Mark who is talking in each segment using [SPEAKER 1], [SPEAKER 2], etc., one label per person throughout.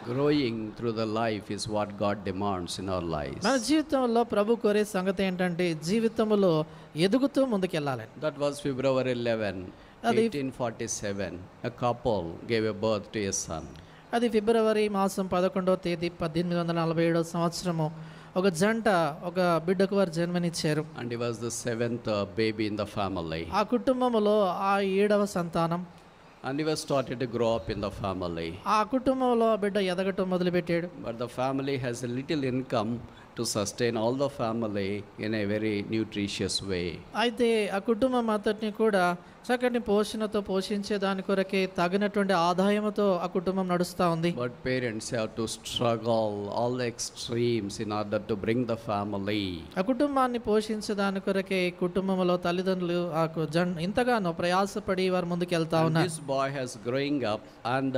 [SPEAKER 1] Growing through the life is what God demands in our lives.
[SPEAKER 2] మన జీవితంలో ప్రభు కోరే సంగతి ఏంటంటే జీవితంలో ఎదుగుతూ ముందుకెళ్ళాలి.
[SPEAKER 1] That was February 11,
[SPEAKER 2] అది
[SPEAKER 1] 1847. A couple gave a birth to a son.
[SPEAKER 2] అది ఫిబ్రవరి మాసం 11వ తేదీ 1847 సంవత్సరము ఒక జంట ఒక బిడ్డకు వారు జన్మనిచ్చారు.
[SPEAKER 1] And he was the seventh baby in the family.
[SPEAKER 2] ఆ కుటుంబంలో ఆ 7వ సంతానం.
[SPEAKER 1] And he was started to grow up in the family.
[SPEAKER 2] ఆ కుటుంబంలో ఆ బిడ్డ ఎదగటం మొదలుపెట్టాడు.
[SPEAKER 1] But the family has a little income to sustain all the family in a very nutritious way.
[SPEAKER 2] అయితే ఆ కుటుంబం అంతటిని కూడా చక్కటి పోషణతో పోషించే దాని కొరకే తగినటువంటి ఆదాయంతో ఆ కుటుంబం నడుస్తూ ఉంది.
[SPEAKER 1] But parents have to struggle all the extremes in order to bring the family.
[SPEAKER 2] ఆ కుటుంబాన్ని పోషించే దాని కొరకే కుటుంబంలో తల్లిదండ్రులు ఇంతగానో ప్రయాసపడి వారు ముందుకు వెళ్తా
[SPEAKER 1] And
[SPEAKER 2] ఉన్నారు.
[SPEAKER 1] this boy has growing up and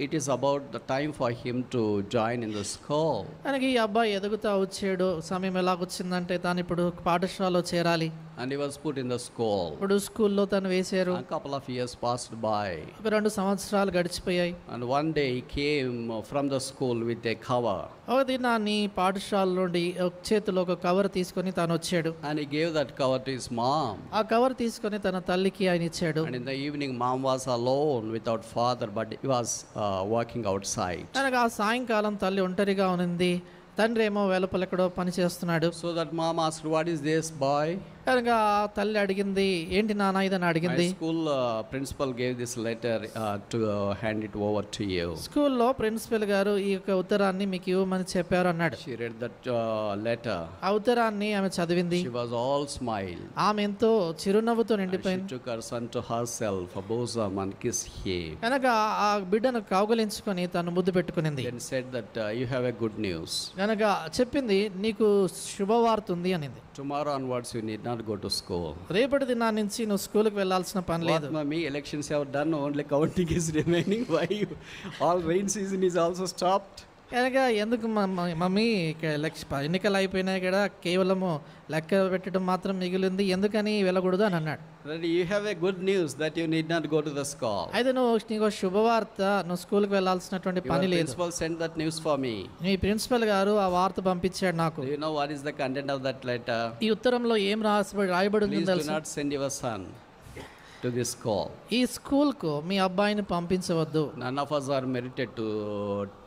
[SPEAKER 1] it is about the time for him to join in the school.
[SPEAKER 2] మనకి ఈ అబ్బాయి ఎదుగుతా వచ్చాడు. సమయం ఎలాగొచ్చిందంటే తాను ఇప్పుడు పాఠశాలలో చేరాలి.
[SPEAKER 1] And he was put in the school.
[SPEAKER 2] ఇప్పుడు స్కూల్లో తను వేశారు.
[SPEAKER 1] A couple of years passed by.
[SPEAKER 2] ఒక 2 సంవత్సరాలు గడిచిపోయాయి.
[SPEAKER 1] And one day he came from the school with a cover.
[SPEAKER 2] ఒక దినాన్ని పాఠశాల నుండి ఒక చేతిలో ఒక కవర్ తీసుకొని తాను వచ్చాడు.
[SPEAKER 1] And he gave that cover to his mom.
[SPEAKER 2] ఆ కవర్ తీసుకొని తన తల్లికి ఆయన ఇచ్చాడు.
[SPEAKER 1] And in the evening mom was alone without father, but he was working outside.
[SPEAKER 2] అనగా ఆ సాయంకాలం తల్లి ఒంటరిగా ఉంది. తండ్రి ఏమో వెలుపల ఎక్కడో పని చేస్తున్నాడు.
[SPEAKER 1] So that mom asked, "What is this, boy?"
[SPEAKER 2] కనుక తల్లి అడిగింది, ఏంటి నాన్న ఇదని అడిగింది.
[SPEAKER 1] My school principal gave this letter to hand it over to you.
[SPEAKER 2] స్కూల్లో ప్రిన్సిపల్ గారు ఈ యొక్క ఉత్తరాన్ని మీకు ఇవ్వమని చెప్పారు అన్నాడు.
[SPEAKER 1] She read that letter.
[SPEAKER 2] ఆ ఉత్తరాన్ని ఆమె చదివింది.
[SPEAKER 1] She was all smile.
[SPEAKER 2] ఆమె ఎంతో చిరునవ్వుతో
[SPEAKER 1] She
[SPEAKER 2] నిండిపోయింది.
[SPEAKER 1] took her son to herself, a bosom, and kissed him.
[SPEAKER 2] కనుక ఆ బిడ్డను కౌగలించుకొని తను ముద్దు పెట్టుకునింది.
[SPEAKER 1] Then said that you have a good news.
[SPEAKER 2] కనుక చెప్పింది, నీకు శుభవార్త ఉంది అనింది.
[SPEAKER 1] Tomorrow onwards you need not go to school.
[SPEAKER 2] రేపటి దినాన్ని నుంచి నువ్వు స్కూల్కి వెళ్ళాల్సిన పని లేదు.
[SPEAKER 1] What, mommy? Elections have done, only counting is remaining. Why? All rain season is also stopped.
[SPEAKER 2] కనుక ఎందుకు మమ్మీ ఎన్నికలు అయిపోయినాయి కదా, కేవలము లెక్క పెట్టడం మాత్రం మిగిలింది, ఎందుకని వెళ్ళకూడదు అని అన్నాడు.
[SPEAKER 1] You have a good news that you need not go to the school.
[SPEAKER 2] అయితే నీకు శుభవార్త, నువ్వు స్కూల్కి వెళ్ళాల్సినటువంటి పని లేదు.
[SPEAKER 1] Principal sent that news for me.
[SPEAKER 2] మీ ప్రిన్సిపల్ గారు ఆ వార్త పంపించాడు నాకు.
[SPEAKER 1] Do you know what is the content of that letter?
[SPEAKER 2] ఈ ఉత్తరంలో ఏం రాయబడి ఉందో
[SPEAKER 1] Please do
[SPEAKER 2] తెలుసా?
[SPEAKER 1] not send your son to this school.
[SPEAKER 2] ఈ స్కూల్కు మీ అబ్బాయిని పంపించవద్దు.
[SPEAKER 1] None of us are merited to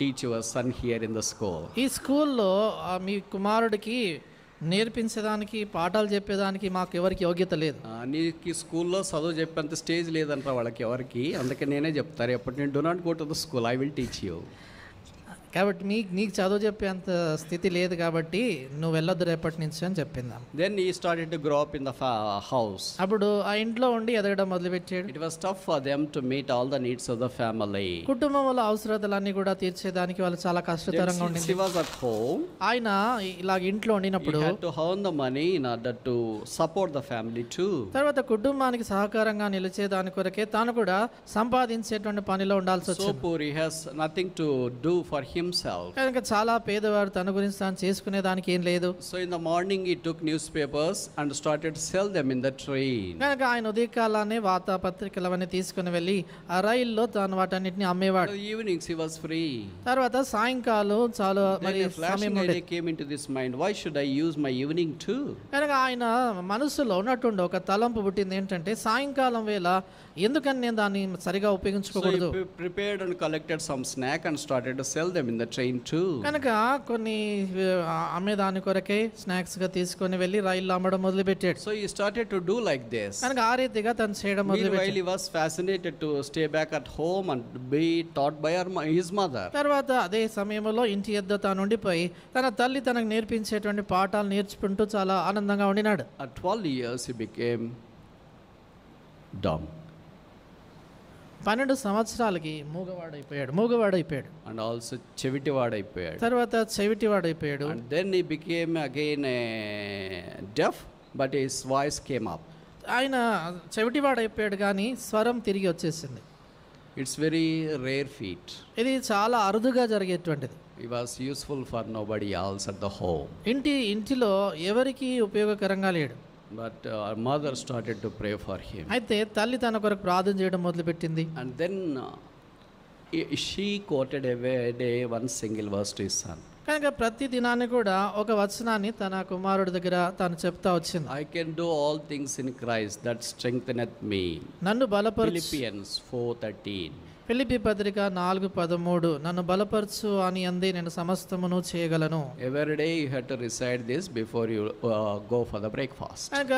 [SPEAKER 1] teach your son here in the school.
[SPEAKER 2] ఈ స్కూల్లో మీ కుమారుడికి నేర్పించడానికి, పాఠాలు చెప్పేదానికి మాకు ఎవరికి యోగ్యత లేదు.
[SPEAKER 1] నీకు స్కూల్లో చదువు చెప్పేంత స్టేజ్ లేదంటారా వాళ్ళకి ఎవరికి, అందుకే నేనే చెప్తారు ఎప్పటి నేను, do not go to the school, I will teach you.
[SPEAKER 2] కాబట్టి నీకు చదువు చెప్పేంత స్థితి లేదు కాబట్టి నువ్వు వెళ్ళొద్దు రేపటి నుంచి అని చెప్పిందాం.
[SPEAKER 1] Then he started to grow up in the house.
[SPEAKER 2] అప్పుడు ఆ ఇంట్లో ఉండి ఎదగడం మొదలుపెట్టాడు.
[SPEAKER 1] It was tough for them to meet all the needs of the family.
[SPEAKER 2] కుటుంబంలో అవసరతలన్నీ కూడా తీర్చేదానికి వాళ్ళు చాలా కష్టతరంగా ఉండింది.
[SPEAKER 1] He was at home.
[SPEAKER 2] ఆయన ఇలాగ ఇంట్లో ఉండినప్పుడు
[SPEAKER 1] he had to earn the money in order to support the family too.
[SPEAKER 2] తర్వాత కుటుంబానికి సహకారంగా నిలిచే దాని కొరకే తాను కూడా సంపాదించేటువంటి పనిలో ఉండాల్సి వచ్చింది.
[SPEAKER 1] So poor, he has nothing to do for himself.
[SPEAKER 2] కనుక చాలా పేదవాడు, తన గురించి తాను చేసుకునే దానికి ఏం లేదు.
[SPEAKER 1] So in the morning he took newspapers and started to sell them in the train.
[SPEAKER 2] కనుక ఆయన ఉదయకాలానే వార్తాపత్రికలు అవన్నీ తీసుకుని వెళ్ళి ఆ రైల్లో తాను వాటన్నిటిని అమ్మేవాడు.
[SPEAKER 1] In the evenings he was free.
[SPEAKER 2] తర్వాత సాయంకాలం చాలా మరి సమయం ఉండేది.
[SPEAKER 1] came into this mind, why should I use my evening too?
[SPEAKER 2] కనుక ఆయన మనసులో ఉన్నట్టుండి ఒక తలంపు పుట్టింది, ఏంటంటే సాయంకాలం వేళ ఎందుకని నేను దాన్ని సరిగా ఉపయోగించుకోకూడదు.
[SPEAKER 1] So he prepared and collected some snack and started to sell them in the train too.
[SPEAKER 2] కనుక కొన్ని అమ్మేదాని కొరకే స్నాక్స్ గా తీసుకొని వెళ్ళి రైల్లో అమ్మడం మొదలుపెట్టాడు.
[SPEAKER 1] So he started to do like this.
[SPEAKER 2] కనుక ఆ రీతిగా తను చేయడం మొదలుపెట్టాడు.
[SPEAKER 1] Meanwhile he was fascinated to stay back at home and be taught by his mother.
[SPEAKER 2] తర్వాత అదే సమయంలో ఇంటి యొద్ద తాను ఉండిపోయి తన తల్లి తనకు నేర్పించేటువంటి పాఠాలు నేర్చుకుంటూ చాలా ఆనందంగా ఉండినాడు.
[SPEAKER 1] At 12 years he became dumb.
[SPEAKER 2] 12 సంవత్సరాలకి మూగవాడైపోయాడు.
[SPEAKER 1] And also చెవిటివాడైపోయాడు.
[SPEAKER 2] తర్వాత చెవిటివాడైపోయాడు.
[SPEAKER 1] And then he became again deaf, but his voice came up.
[SPEAKER 2] ఆయన చెవిటివాడైపోయాడు కానీ స్వరం తిరిగి వచ్చేసింది.
[SPEAKER 1] It's very rare feat.
[SPEAKER 2] ఇది చాలా అరుదుగా జరిగేటువంటిది.
[SPEAKER 1] He was useful for nobody else at the home.
[SPEAKER 2] ఇంటిలో ఎవరికి ఉపయోగకరంగా లేడు.
[SPEAKER 1] But our mother started to pray for him.
[SPEAKER 2] అయితే తల్లి తన కొరకు ప్రార్థన చేయడం మొదలుపెట్టింది.
[SPEAKER 1] And then she quoted every day one single verse to his son.
[SPEAKER 2] కనుక ప్రతి దినాన్ని కూడా ఒక వచనాన్ని తన కుమారుడి దగ్గర తను చెప్తా వచ్చింది.
[SPEAKER 1] I can do all things in Christ that strengtheneth me.
[SPEAKER 2] నన్ను బలపరచు.
[SPEAKER 1] Philippians 4:13.
[SPEAKER 2] ఫిలిప్పీ పత్రిక 4:13 నన్ను బలపరచు అని అంది నేను సమస్తమును చేయగలను.
[SPEAKER 1] Every day you have to recite this before you go for the breakfast.
[SPEAKER 2] కనుక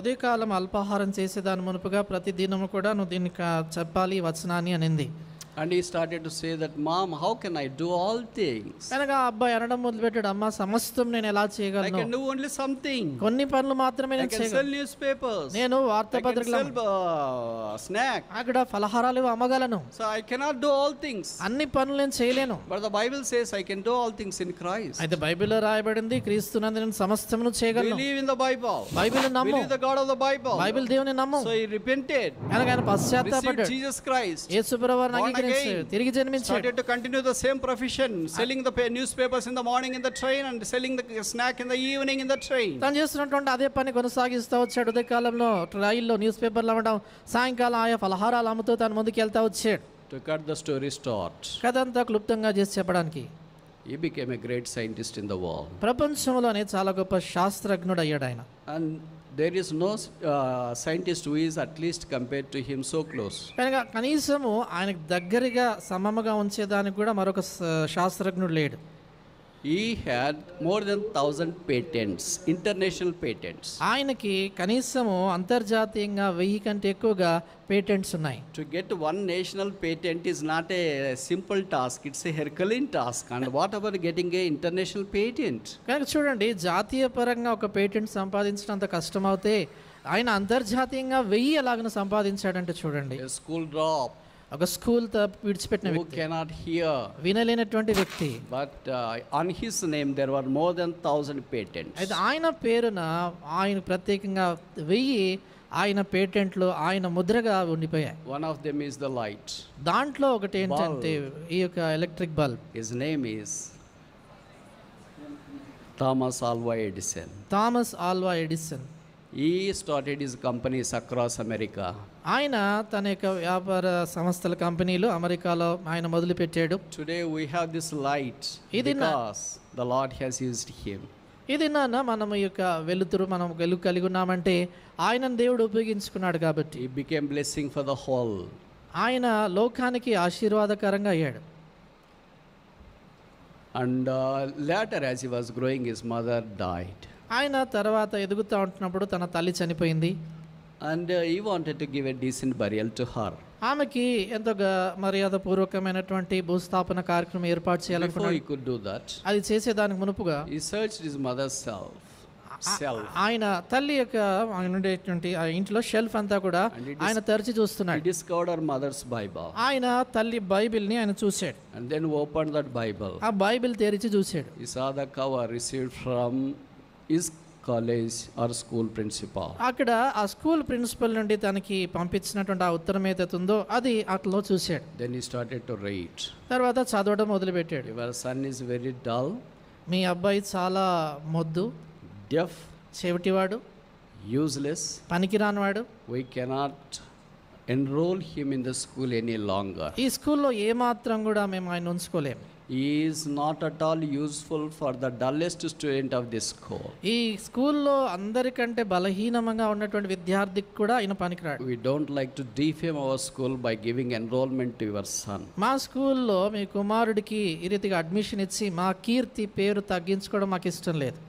[SPEAKER 2] ఉదయకాలం అల్పాహారం చేసేదాని మునుపుగా ప్రతి దినము కూడా నువ్వు దీన్ని చెప్పాలి ఈ వచనాన్ని అనింది.
[SPEAKER 1] And he started to say that, Mom, how can I do all things?
[SPEAKER 2] కనుక ఆ అబ్బాయి అనడం మొదలుపెట్టాడు, అమ్మ సమస్తం నేను ఎలా
[SPEAKER 1] I
[SPEAKER 2] చేయగలను?
[SPEAKER 1] can do only something.
[SPEAKER 2] కొన్ని పనులు మాత్రమే
[SPEAKER 1] I
[SPEAKER 2] నేను
[SPEAKER 1] can sell
[SPEAKER 2] చేయగలను.
[SPEAKER 1] newspapers.
[SPEAKER 2] నేను
[SPEAKER 1] I can
[SPEAKER 2] వార్తాపత్రికలు
[SPEAKER 1] sell snack.
[SPEAKER 2] అక్కడ ఫలహారాలు అమ్మగలను.
[SPEAKER 1] So I cannot do all things.
[SPEAKER 2] అన్ని పనులు నేను చేయలేను.
[SPEAKER 1] But the Bible says I can do all things in Christ.
[SPEAKER 2] అయితే బైబిల్లో రాయబడింది క్రీస్తునందు నేను సమస్తమును చేయగలను.
[SPEAKER 1] Believe in the Bible.
[SPEAKER 2] Bible నమ్ము.
[SPEAKER 1] Believe the God of the Bible.
[SPEAKER 2] Bible దేవుని నమ్ము.
[SPEAKER 1] So he repented.
[SPEAKER 2] కనుక ఆయన
[SPEAKER 1] Received
[SPEAKER 2] పశ్చాత్తాపడ్డాడు.
[SPEAKER 1] Jesus Christ.
[SPEAKER 2] యేసుప్రభువుని
[SPEAKER 1] Born
[SPEAKER 2] అంగీకరించాడు.
[SPEAKER 1] again.
[SPEAKER 2] తిరిగి జన్మించాడు.
[SPEAKER 1] Started to continue the same profession, selling the newspapers in the morning in the train and selling the snack in the evening in the train.
[SPEAKER 2] తను చేస్తున్నటువంటి అదే పని కొనసాగిస్తూ వచ్చాడు. ఉదయకాలంలో రైల్లో న్యూస్ పేపర్లు అమ్మడం, సాయంకాలం ఆయా ఫలహారాలు అమ్ముతూ తను ముందుకు వెళ్తా వచ్చాడు.
[SPEAKER 1] To cut the story short,
[SPEAKER 2] కథంతా క్లుప్తంగా చేసి చెప్పడానికి
[SPEAKER 1] he became a great scientist in the world.
[SPEAKER 2] ప్రపంచంలోనే చాలా గొప్ప శాస్త్రజ్ఞుడు అయ్యాడు ఆయన.
[SPEAKER 1] And there is no scientist who is at least compared to him so close.
[SPEAKER 2] కనుక కనీసము ఆయనకు దగ్గరగా సమముగా ఉంచేదానికి కూడా మరొక శాస్త్రజ్ఞుడు లేడు.
[SPEAKER 1] He had more than 1,000 patents, international patents.
[SPEAKER 2] ఆయనకి కనీసము అంతర్జాతీయంగా 1000 కంటే ఎక్కువగా పేటెంట్స్ ఉన్నాయి.
[SPEAKER 1] To get one national patent is not a simple task, it's a Herculean task. And what about getting a international patent?
[SPEAKER 2] కనుక చూడండి, జాతీయ పరంగా ఒక పేటెంట్ సంపాదించినంత కష్టమవుతే ఆయన అంతర్జాతీయంగా 1000 ఎలాగను సంపాదించాడంటే చూడండి.
[SPEAKER 1] A school drop
[SPEAKER 2] ఒక స్కూల్ విడిచిపెట్టిన
[SPEAKER 1] who
[SPEAKER 2] వ్యక్తి,
[SPEAKER 1] cannot hear,
[SPEAKER 2] వినలేనటువంటి వ్యక్తి.
[SPEAKER 1] but on his name there were more than 1,000 patents.
[SPEAKER 2] అయితే ఆయన పేరున ఆయన ప్రత్యేకంగా 1000 ఆయన పేటెంట్లు ఆయన ముద్రగా ఉండిపోయాయి.
[SPEAKER 1] One of them is the light.
[SPEAKER 2] దాంట్లో ఒకటి ఏంటంటే ఈ యొక్క electric bulb.
[SPEAKER 1] His name is Thomas Alva Edison.
[SPEAKER 2] Thomas Alva Edison.
[SPEAKER 1] He started his companies across America.
[SPEAKER 2] ఆయన తన యొక్క వ్యాపార సంస్థల కంపెనీలు అమెరికాలో ఆయన మొదలుపెట్టాడు.
[SPEAKER 1] Today we have this light
[SPEAKER 2] Idi na-
[SPEAKER 1] because the Lord has used him.
[SPEAKER 2] ఇది నాన్న మనం ఈ యొక్క వెలుతురు మనం వెలుగు కలిగి ఉన్నామంటే ఆయనను దేవుడు ఉపయోగించుకున్నాడు కాబట్టి.
[SPEAKER 1] He became blessing for the whole.
[SPEAKER 2] ఆయన లోకానికి ఆశీర్వాదకరంగా అయ్యాడు.
[SPEAKER 1] And later as he was growing, his mother died.
[SPEAKER 2] ఆయన తర్వాత ఎదుగుతూ ఉంటున్నప్పుడు తన తల్లి చనిపోయింది.
[SPEAKER 1] And he wanted to give a decent burial to her.
[SPEAKER 2] ఆమెకి ఎంతో మర్యాదపూర్వకమైనటువంటి భూస్థాపన కార్యక్రమం ఏర్పాటు
[SPEAKER 1] Before
[SPEAKER 2] చేయాలనుకున్నాడు.
[SPEAKER 1] he could do that,
[SPEAKER 2] అది చేసేదానికి మునుపుగా
[SPEAKER 1] he searched his mother's self.
[SPEAKER 2] ఆయన తల్లి యొక్క ఆయన ఉండేటువంటి ఆ ఇంట్లో షెల్ఫ్ అంతా కూడా ఆయన తెరిచి
[SPEAKER 1] He
[SPEAKER 2] చూస్తున్నాడు.
[SPEAKER 1] discovered her mother's Bible
[SPEAKER 2] ఆయన తల్లి బైబిల్ని ఆయన చూశాడు.
[SPEAKER 1] and then opened that Bible.
[SPEAKER 2] ఆ బైబిల్ తెరిచి చూశాడు.
[SPEAKER 1] He saw the cover received from his college or school principal.
[SPEAKER 2] అక్కడ ఆ స్కూల్ ప్రిన్సిపల్ నుండి తనకి పంపించినటువంటి ఆ ఉత్తరం ఏదైతే ఉందో అది అట్లా చూశాడు.
[SPEAKER 1] Then he started to read.
[SPEAKER 2] తర్వాత చదవడం మొదలుపెట్టాడు.
[SPEAKER 1] Your son is very dull,
[SPEAKER 2] మీ అబ్బాయి చాలా మొద్దు,
[SPEAKER 1] deaf,
[SPEAKER 2] చెవిటివాడు,
[SPEAKER 1] useless.
[SPEAKER 2] పనికిరానివాడు.
[SPEAKER 1] We cannot enroll him in the school any longer.
[SPEAKER 2] ఈ స్కూల్లో ఏమాత్రం కూడా మేము ఆయన ఉంచుకోలేము.
[SPEAKER 1] He is not at all useful for the dullest student of this school.
[SPEAKER 2] ఈ స్కూల్లో అందరికంటే బలహీనంగా ఉన్నటువంటి విద్యార్థికి కూడా ఆయన పనికిరాడు.
[SPEAKER 1] We don't like to defame our school by giving enrollment to your son.
[SPEAKER 2] మా స్కూల్లో మీ కుమారుడికి ఈ రీతిగా అడ్మిషన్ ఇచ్చి మా కీర్తి పేరు తగ్గించుకోవడం మాకు ఇష్టం లేదు.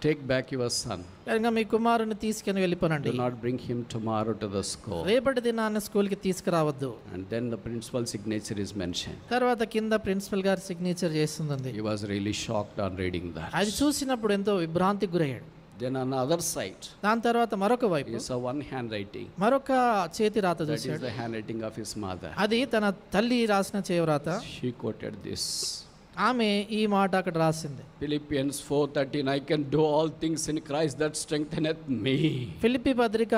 [SPEAKER 1] Take back your son.
[SPEAKER 2] కనుక మీ కుమారుని తీసుకుని వెళ్ళిపోనండి.
[SPEAKER 1] Do not bring him tomorrow to the school.
[SPEAKER 2] రేపటి దినాన్ని స్కూల్కి తీసుకురావద్దు.
[SPEAKER 1] And then the principal signature is mentioned.
[SPEAKER 2] తర్వాత కింద ప్రిన్సిపల్ గారి సిగ్నేచర్ చేస్తుంది.
[SPEAKER 1] He was really shocked on reading that.
[SPEAKER 2] అది చూసినప్పుడు ఎంతో విభ్రాంతికి గురయ్యాడు.
[SPEAKER 1] Then on the other side,
[SPEAKER 2] దాని తర్వాత మరొక వైపు
[SPEAKER 1] he saw one handwriting.
[SPEAKER 2] మరొక చేతి రాత
[SPEAKER 1] That is
[SPEAKER 2] చూశాడు.
[SPEAKER 1] the handwriting of his mother.
[SPEAKER 2] అది తన తల్లి రాసిన చేవ్రాత.
[SPEAKER 1] She quoted this.
[SPEAKER 2] ఆమె ఈ మాట అక్కడ రాసింది.
[SPEAKER 1] Philippians 4:13, I can do all things in Christ that strengtheneth me.
[SPEAKER 2] Philippi పత్రిక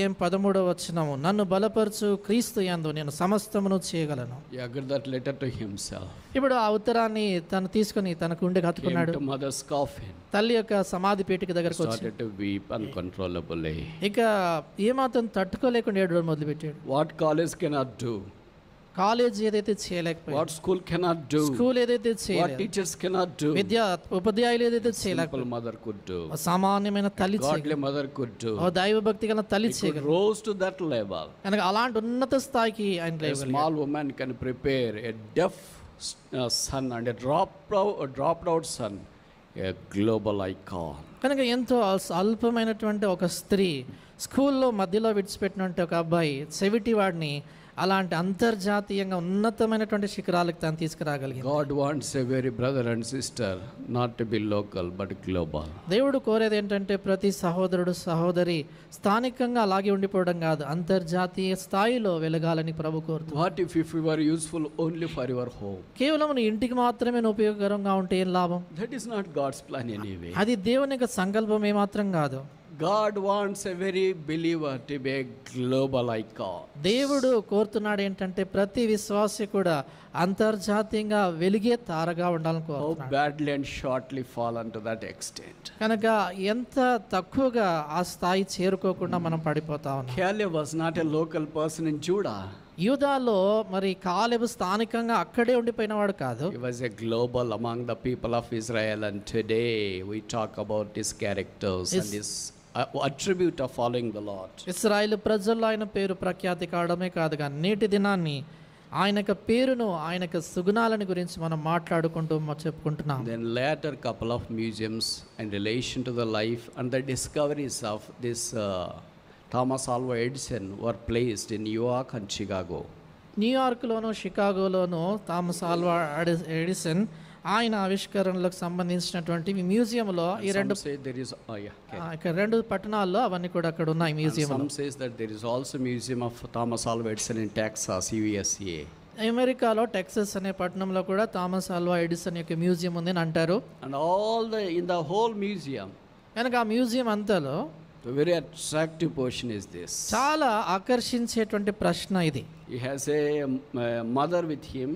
[SPEAKER 2] 4:13 నన్ను బలపరచు క్రీస్తు యందు నేను సమస్తమును చేయగలను.
[SPEAKER 1] He gave that letter to himself.
[SPEAKER 2] ఇప్పుడు ఆ ఉత్తరాన్ని తను తీసుకుని తన గుండెకి
[SPEAKER 1] Came
[SPEAKER 2] హత్తుకున్నాడు.
[SPEAKER 1] to mother's coffin.
[SPEAKER 2] తల్లి యొక్క సమాధి పీఠిక దగ్గరకు వచ్చి
[SPEAKER 1] Started to weep uncontrollably.
[SPEAKER 2] ఇక ఏమాత్రం తట్టుకోలేకుండా ఏడవడం మొదలుపెట్టాడు.
[SPEAKER 1] What college cannot do?
[SPEAKER 2] College ఏదైతే చేయలేకపోయింది,
[SPEAKER 1] what school cannot do,
[SPEAKER 2] school ఏదైతే
[SPEAKER 1] what
[SPEAKER 2] చేయలేదు,
[SPEAKER 1] teachers cannot do,
[SPEAKER 2] ఉపాధ్యాయులు ఏదైతే
[SPEAKER 1] simple
[SPEAKER 2] చేయలేకపోయింది,
[SPEAKER 1] mother could do,
[SPEAKER 2] సామాన్యమైన తల్లి
[SPEAKER 1] godly mother could do.
[SPEAKER 2] ఓ దైవ భక్తి గల తల్లి
[SPEAKER 1] He could
[SPEAKER 2] చేయగలరు.
[SPEAKER 1] rose to that level.
[SPEAKER 2] కనుక అలాంటి ఉన్నత స్థాయికి ఆయన
[SPEAKER 1] A
[SPEAKER 2] లేవగలిగారు.
[SPEAKER 1] small woman can prepare a deaf son and a dropped out son, a global icon.
[SPEAKER 2] కనుక ఎంతో అల్పమైనటువంటి ఒక స్త్రీ స్కూల్లో మధ్యలో విడిచిపెట్టినటువంటి ఒక అబ్బాయి చెవిటి వాడిని అలాంటి అంతర్జాతీయంగా ఉన్నతమైనటువంటి శిఖరాలకు తాను తీసుకురాగలిగింది.
[SPEAKER 1] God wants every brother and sister not to be local but global.
[SPEAKER 2] దేవుడు కోరేది ఏంటంటే ప్రతి సహోదరుడు సహోదరి స్థానికంగా అలాగే ఉండిపోవడం కాదు, అంతర్జాతీయ స్థాయిలో వెలగాలని ప్రభు కోరుతుంది.
[SPEAKER 1] What if you were useful only for your home?
[SPEAKER 2] కేవలం నీ ఇంటికి మాత్రమే నువ్వు ఉపయోగకరంగా ఉంటే ఏం లాభం?
[SPEAKER 1] That is not God's plan anyway.
[SPEAKER 2] అది దేవుని యొక్క సంకల్పం ఏమాత్రం కాదు.
[SPEAKER 1] God wants every believer to be a global icon.
[SPEAKER 2] దేవుడు కోరుతున్నాడు ఏంటంటే ప్రతి విశ్వాసి కూడా అంతర్జాతీయంగా వెలిగే తారగా ఉండాలని
[SPEAKER 1] How
[SPEAKER 2] కోరుతున్నాడు.
[SPEAKER 1] badly and shortly fallen to that extent.
[SPEAKER 2] కనుక ఎంత తక్కువగా ఆ స్థాయి చేరుకోకుండా మనం పడిపోతా ఉన్నాం.
[SPEAKER 1] Caleb was not a local person in Judah.
[SPEAKER 2] యూదాలో మరి కాలేబు స్థానికంగా అక్కడే ఉండిపోయిన వాడు కాదు.
[SPEAKER 1] He was a global among the people of Israel, and today we talk about his characters and his attribute of following the Lord.
[SPEAKER 2] ఇశ్రాయేలు ప్రజల్లో ఆయన పేరు ప్రఖ్యాతి కావడమే కాదు కానీ నేటి దినాన్ని ఆయన యొక్క పేరును ఆయన యొక్క సుగుణాలని గురించి మనం మాట్లాడుకుంటూ చెప్పుకుంటున్నాం.
[SPEAKER 1] Then later couple of museums in relation to the life and the discoveries of this Thomas Alva Edison were placed in New York and Chicago.
[SPEAKER 2] న్యూయార్క్లోను షికాగోలోను థామస్ ఆల్వా ఎడిసన్ ఆయన ఆవిష్కరణలకు సంబంధించినటువంటి మ్యూజియంలో ఈ రెండు
[SPEAKER 1] Some say there is
[SPEAKER 2] ఇక్కడ రెండు పట్టణాల్లో అవన్నీ కూడా అక్కడ ఉన్నాయి museum.
[SPEAKER 1] some says that there is also museum of Thomas Alva Edison in Texas, USA.
[SPEAKER 2] అమెరికాలో టెక్సస్ అనే పట్టణంలో కూడా థామస్ ఆల్వా ఎడిసన్ యొక్క మ్యూజియం ఉంది అని అంటారు.
[SPEAKER 1] And in the whole museum,
[SPEAKER 2] కనుక ఆ మ్యూజియం అంతలో
[SPEAKER 1] the very attractive portion is this.
[SPEAKER 2] చాలా ఆకర్షించేటువంటి ప్రశ్న ఇది.
[SPEAKER 1] He has a mother with him,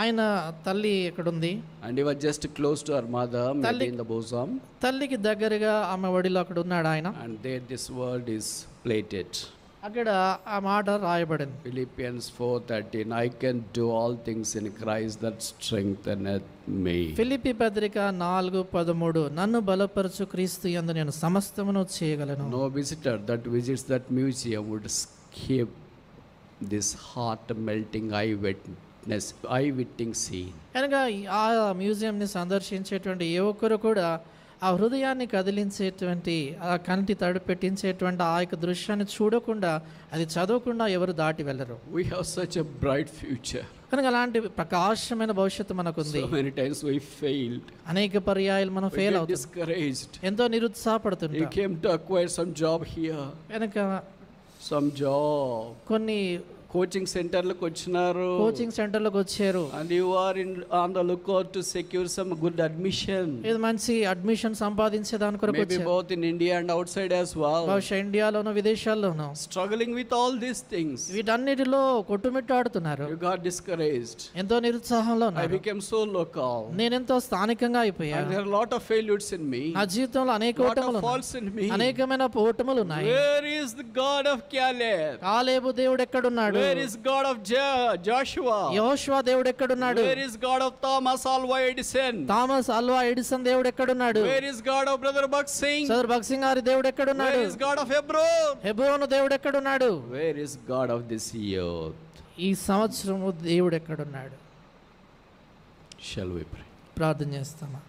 [SPEAKER 2] ఆయన తల్లి ఎక్కడుంది,
[SPEAKER 1] and he was just close to her mother, maybe in the bosom,
[SPEAKER 2] తల్లికి దగ్గరగా ఆమె ఒడిలో అక్కడ ఉన్నాడు ఆయన.
[SPEAKER 1] and there this word is plated.
[SPEAKER 2] అక్కడ ఆ మాట రాయబడింది.
[SPEAKER 1] Philippians 4:13, I can do all things in Christ that strengtheneth me.
[SPEAKER 2] Philippi పత్రిక 4:13 నన్ను బలపరచు క్రీస్తు యందు నేను సమస్తమును చేయగలను.
[SPEAKER 1] No visitor that visits that museum would skip this heart melting eye witting scene.
[SPEAKER 2] కనుక ఆ మ్యూజియంని సందర్శించేటువంటి ఏ ఒక్కరు కూడా ఆ హృదయాన్ని కదిలించేటువంటి ఆ కంటి తడి పెట్టించేటువంటి ఆ యొక్క దృశ్యాన్ని చూడకుండా అది చదవకుండా ఎవరు దాటి వెళ్ళరు.
[SPEAKER 1] We have such a bright future.
[SPEAKER 2] కనుక అలాంటి ప్రకాశమైన భవిష్యత్తు మనకుంది.
[SPEAKER 1] So many times we failed.
[SPEAKER 2] అనేక పర్యాయాలు మనం
[SPEAKER 1] We
[SPEAKER 2] ఫెయిల్
[SPEAKER 1] get
[SPEAKER 2] అవుతాం,
[SPEAKER 1] discouraged.
[SPEAKER 2] ఎంతో
[SPEAKER 1] You
[SPEAKER 2] నిరుత్సాహపడుతుంటాం.
[SPEAKER 1] came to acquire some job here,
[SPEAKER 2] కనుక
[SPEAKER 1] some job.
[SPEAKER 2] కొన్ని
[SPEAKER 1] కోచింగ్ సెంటర్లకు వచ్చినారు,
[SPEAKER 2] కోచింగ్ సెంటర్లకు వచ్చారు,
[SPEAKER 1] and you are on the lookout to secure some good admission,
[SPEAKER 2] ఇది మంచి అడ్మిషన్ సంపాదించే దాని కొరకు
[SPEAKER 1] maybe
[SPEAKER 2] వచ్చారు.
[SPEAKER 1] both in India and outside as well.
[SPEAKER 2] బహుశా ఇండియాలోనూ విదేశాల్లోనూ
[SPEAKER 1] Struggling with all these things,
[SPEAKER 2] వీటన్నిటిలో కొట్టుమిట్టాడుతున్నారు,
[SPEAKER 1] you got discouraged.
[SPEAKER 2] ఎంతో నిరుత్సాహంలో
[SPEAKER 1] I
[SPEAKER 2] ఉన్నారు.
[SPEAKER 1] became so local,
[SPEAKER 2] నేనెంతో స్థానికంగా
[SPEAKER 1] and
[SPEAKER 2] అయిపోయాను.
[SPEAKER 1] there are a lot of failures in me,
[SPEAKER 2] నా జీవితంలో అనేక
[SPEAKER 1] lot
[SPEAKER 2] ఓటములు
[SPEAKER 1] of
[SPEAKER 2] ఉన్నాయి,
[SPEAKER 1] faults in me.
[SPEAKER 2] అనేకమైన ఓటములు ఉన్నాయి.
[SPEAKER 1] Where is the God of Caleb?
[SPEAKER 2] కాలేబు దేవుడు ఎక్కడున్నాడు?
[SPEAKER 1] Where is God of Joshua?
[SPEAKER 2] యెహోషువ దేవుడు ఎక్కడున్నాడు?
[SPEAKER 1] Where is God of Thomas Alva Edison?
[SPEAKER 2] Thomas Alva Edison దేవుడు ఎక్కడున్నాడు?
[SPEAKER 1] Where is God of Brother Bhakt Singh?
[SPEAKER 2] Sadar Bhagat Singh గారి దేవుడు ఎక్కడున్నాడు?
[SPEAKER 1] Where is God of Hebron?
[SPEAKER 2] హెబ్రోను దేవుడు ఎక్కడున్నాడు?
[SPEAKER 1] Where is God of this youth?
[SPEAKER 2] ఈ సంవత్సరము దేవుడు ఎక్కడున్నాడు?
[SPEAKER 1] Shall we pray?
[SPEAKER 2] ప్రార్థన చేస్తామా?